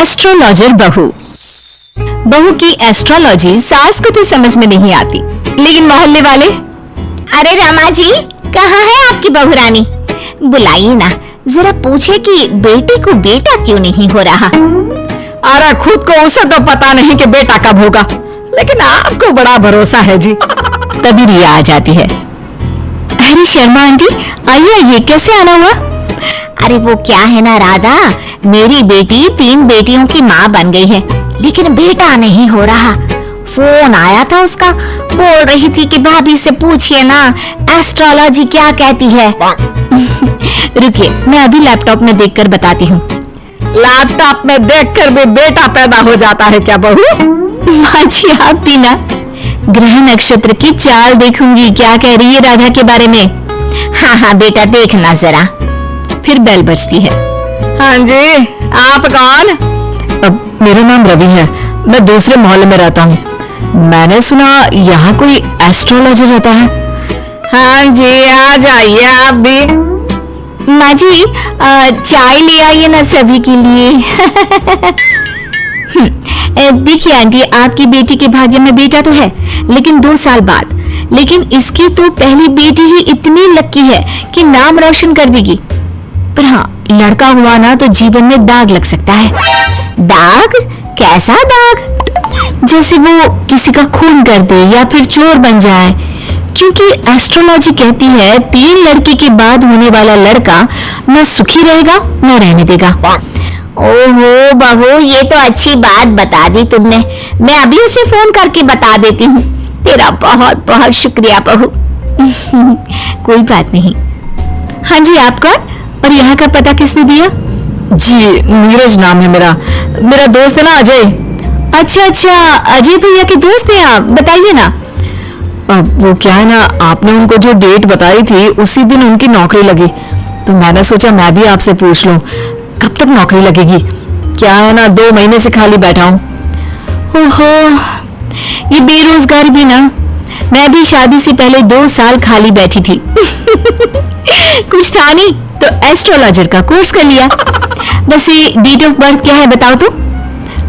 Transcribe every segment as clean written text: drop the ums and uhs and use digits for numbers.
Astrologer बहू। बहू की एस्ट्रोलॉजी सास को तो समझ में नहीं आती, लेकिन मोहल्ले वाले, अरे रमा जी, कहाँ है आपकी बहू रानी? बुलाइए ना, जरा पूछे कि बेटे को बेटा क्यों नहीं हो रहा। अरे खुद को उसे तो पता नहीं कि बेटा कब होगा, लेकिन आपको बड़ा भरोसा है जी। तभी रिया आ जाती है। अरे शर्मा आंटी, आइए आइए, कैसे आना हुआ? अरे वो क्या है ना राधा, मेरी बेटी 3 बेटियों की माँ बन गई है, लेकिन बेटा नहीं हो रहा। फोन आया था उसका, बोल रही थी कि भाभी से पूछिए ना एस्ट्रोलॉजी क्या कहती है। रुकिए, मैं अभी लैपटॉप में देखकर बताती हूँ। लैपटॉप में देखकर भी बेटा पैदा हो जाता है क्या बहू? माँ जी आप भी ना। ग्रह नक्षत्र की चाल देखूंगी, क्या कह रही है राधा के बारे में। हाँ हाँ बेटा, देखना जरा। फिर बेल बजती है। हाँ जी, आप कौन? मेरा नाम रवि है, मैं दूसरे मोहल्ले में रहता हूँ। मैंने सुना यहाँ कोई एस्ट्रोलॉजर रहता है। हाँ जी, आ जाइए आप भी। माँ जी चाय ले आइए ना सभी के लिए। देखिए आंटी, आपकी बेटी के भाग्य में बेटा तो है, लेकिन 2 साल बाद। लेकिन इसकी तो पहली बेटी ही इतनी लकी है कि नाम रोशन कर देगी। पर हाँ, लड़का हुआ ना तो जीवन में दाग लग सकता है। दाग? कैसा दाग? जैसे वो किसी का खून कर दे या फिर चोर बन जाए, क्योंकि एस्ट्रोलॉजी कहती है 3 लड़की के बाद होने वाला लड़का न सुखी रहेगा न रहने देगा। ओहो बहू, ये तो अच्छी बात बता दी तुमने। मैं अभी उसे फोन करके बता देती हूँ। तेरा बहुत बहुत शुक्रिया बहू। कोई बात नहीं। हाँ जी, आप कौन और यहाँ का पता किसने दिया? जी नीरज नाम है मेरा दोस्त है ना अजय। अच्छा, अजय भैया के दोस्त हैं आप, बताइए ना। वो क्या है ना, आपने उनको जो डेट बताई थी उसी दिन उनकी नौकरी लगी, तो मैंने सोचा मैं भी आपसे पूछ लूं कब तक नौकरी लगेगी। क्या है ना, 2 महीने से खाली बैठा हूँ। ओहो, ये बेरोजगारी भी ना। मैं भी शादी से पहले 2 साल खाली बैठी थी। कुछ था नहीं तो एस्ट्रोलॉजर का कोर्स कर लिया। वैसे डेट ऑफ बर्थ क्या है बताओ तो?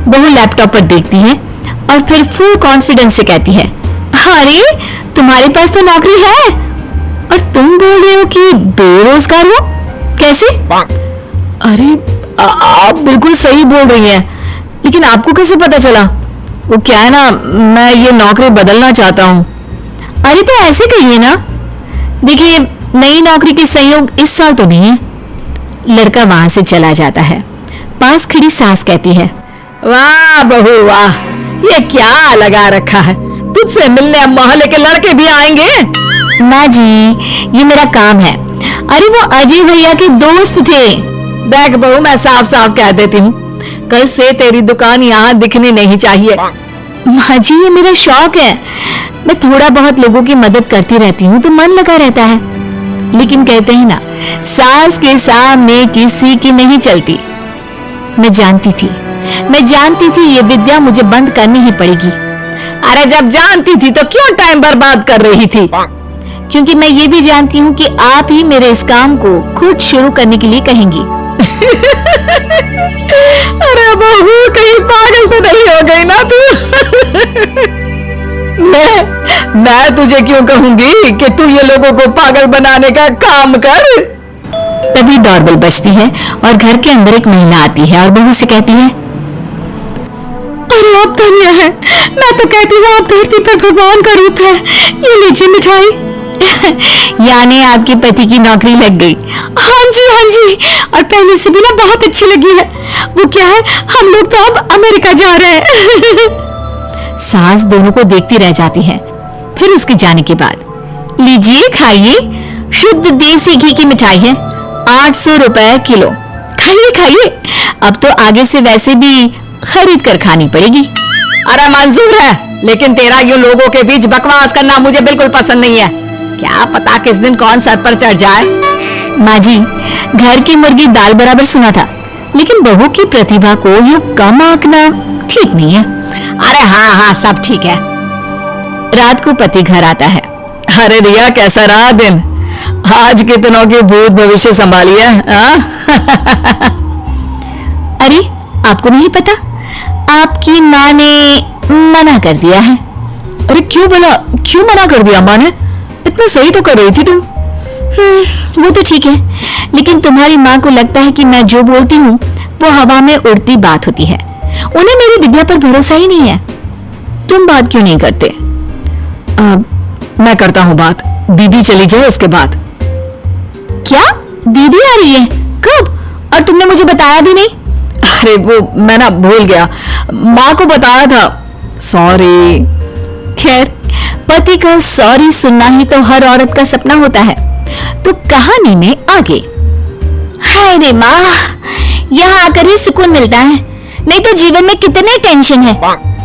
बहू लैपटॉप पर देखती है और फिर फुल कॉन्फिडेंस से कहती है, अरे तुम्हारे पास तो नौकरी है और तुम बोल रहे हो कि बेरोजगार हो, कैसे? अरे आप बिल्कुल सही बोल रही हैं, लेकिन आपको कैसे पता चला? वो क्या है ना, मैं ये नौकरी बदलना चाहता हूँ। अरे तो ऐसे कहिए ना। देखिए, नई नौकरी के संयोग इस साल तो नहीं है। लड़का वहां से चला जाता है। पास खड़ी सास कहती है, वाह बहू वाह, ये क्या लगा रखा है, तुझसे मिलने अब मोहल्ले के लड़के भी आएंगे। माँ जी, ये मेरा काम है। अरे वो अजय भैया के दोस्त थे। देख बहू, मैं साफ साफ कह देती हूँ, कल से तेरी दुकान यहाँ दिखनी नहीं चाहिए। माँ जी, ये मेरा शौक है। मैं थोड़ा बहुत लोगों की मदद करती रहती हूँ तो मन लगा रहता है। लेकिन कहते हैं ना, सास के सामने किसी की नहीं चलती। मैं जानती थी ये विद्या मुझे बंद करनी ही पड़ेगी। अरे जब जानती थी तो क्यों टाइम बर्बाद कर रही थी? क्योंकि मैं ये भी जानती हूँ कि आप ही मेरे इस काम को खुद शुरू करने के लिए कहेंगी। अरे बहू, कहीं पागल तो नहीं हो गई ना तू? मैं तुझे क्यों कहूंगी कि तू ये लोगों को पागल बनाने का काम कर। तभी डोरबेल बजती है और घर के अंदर एक महिला आती है और बहू से कहती है, अरे आप धन्य है, मैं तो कहती हूँ आप धरती पर भगवान का रूप है, ये लीजिए मिठाई। यानी आपके पति की नौकरी लग गई? हाँ जी, और पहले से भी ना बहुत अच्छी लगी है। वो क्या है, हम लोग तो अब अमेरिका जा रहे हैं। सास दोनों को देखती रह जाती है। फिर उसके जाने के बाद, लीजिए खाइए, शुद्ध देसी घी की मिठाई है, 800 रुपए किलो। खाइए, अब तो आगे से वैसे भी खरीद कर खानी पड़ेगी। अरे मंजूर है, लेकिन तेरा यूं लोगों के बीच बकवास करना मुझे बिल्कुल पसंद नहीं है। क्या पता किस दिन कौन सर पर चढ़ जाए। माँ जी, घर की मुर्गी दाल बराबर सुना था, लेकिन बहू की प्रतिभा को यूं कम आंकना ठीक नहीं है। अरे हाँ, सब ठीक है। रात को पति घर आता है। अरे रिया, कैसा रहा दिन? आज कितनों के भूत भविष्य संभालिए। अरे आपको नहीं पता? आपकी माँ ने मना कर दिया है। अरे क्यों बोला, क्यों मना कर दिया माँ ने? इतना सही तो कर रही थी तुम। वो तो ठीक है, लेकिन तुम्हारी माँ को लगता है कि मैं जो बोलती हूँ वो हवा में उड़ती बात होती है। उन्हें मेरी विद्या पर भरोसा ही नहीं है। तुम बात क्यों नहीं करते? मैं करता हूँ बात, दीदी चली जाए उसके बाद। क्या? दीदी आ रही है? कब? और तुमने मुझे बताया भी नहीं? अरे वो मैं ना भूल गया, माँ को बताया था, सॉरी। खैर, पति का सॉरी सुनना ही तो हर औरत का सपना होता है। तो कहानी में आगे। हाय रे माँ, यहाँ आकर ही सुकून मिलता है, नहीं तो जीवन में कितने टेंशन है।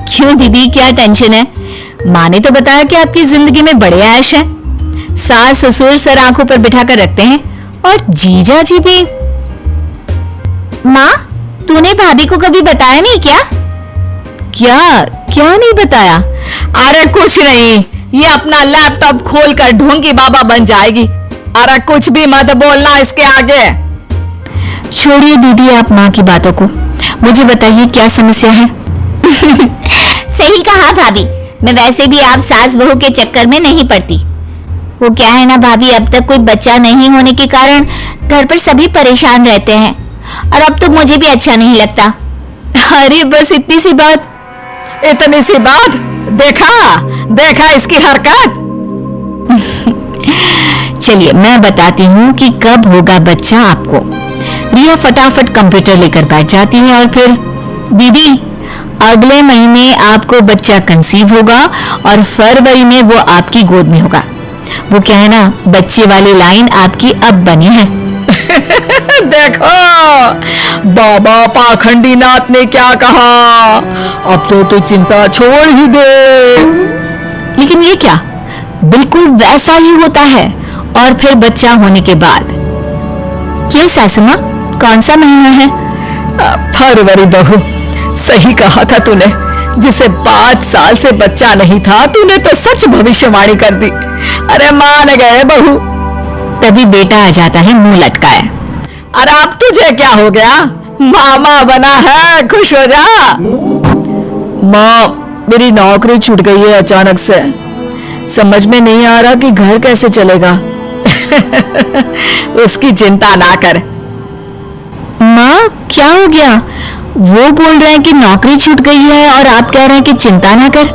क्यों दीदी, क्या टेंशन है? माँ ने तो बताया कि आपकी जिंदगी में बड़े ऐश है। सास ससुर सर आंखों पर बिठा कर रखते हैं, और जीजा जी भी। माँ, तूने भाभी को कभी बताया नहीं क्या? क्या क्या नहीं बताया? अरे कुछ नहीं, ये अपना लैपटॉप खोलकर ढोंगी बाबा बन जाएगी। अरे कुछ भी मत बोलना इसके आगे। छोड़िए दीदी आप माँ की बातों को, मुझे बताइए क्या समस्या है? सही कहा भाभी, मैं वैसे भी आप सास बहू के चक्कर में नहीं पड़ती। वो क्या है ना भाभी, अब तक कोई बच्चा नहीं होने के कारण घर पर सभी परेशान रहते हैं, और अब तो मुझे भी अच्छा नहीं लगता। अरे बस इतनी सी बात? इतनी सी बात? देखा देखा इसकी हरकत। चलिए मैं बताती हूँ कि कब होगा बच्चा आपको। रिया फटाफट कंप्यूटर लेकर बैठ जाती है और फिर, दीदी अगले महीने आपको बच्चा कंसीव होगा और फरवरी में वो आपकी गोद में होगा। वो क्या है ना, बच्चे वाली लाइन आपकी अब बनी है। देखो बाबा पाखंडी नाथ ने क्या कहा, अब तो तू चिंता छोड़ ही दे। लेकिन ये क्या, बिल्कुल वैसा ही होता है। और फिर बच्चा होने के बाद, क्यों सासू माँ, कौन सा महीना है? फरवरी बहू, सही कहा था तूने। जिसे 5 साल से बच्चा नहीं था, तूने तो सच भविष्यवाणी कर दी। अरे मान गए बहू। तभी बेटा आ जाता है मुंह लटकाए। अरे अब तुझे क्या हो गया, मामा बना है, खुश हो जा। माँ मेरी नौकरी छूट गई है अचानक से, समझ में नहीं आ रहा कि घर कैसे चलेगा। उसकी चिंता ना कर। माँ क्या हो गया? वो बोल रहे हैं कि नौकरी छूट गई है और आप कह रहे हैं कि चिंता ना कर।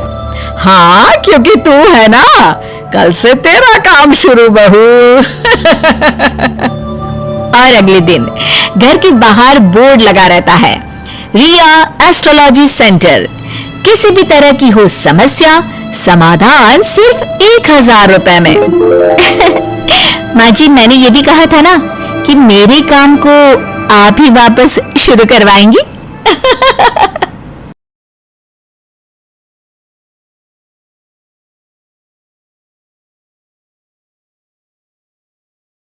हाँ क्योंकि तू है ना, कल से तेरा काम शुरू बहू। और अगले दिन घर के बाहर बोर्ड लगा रहता है, रिया एस्ट्रोलॉजी सेंटर। किसी भी तरह की हो समस्या, समाधान सिर्फ 1000 रुपए में। माँ जी मैंने ये भी कहा था ना कि मेरे काम को आप ही वापस शुरू करवाएंगी।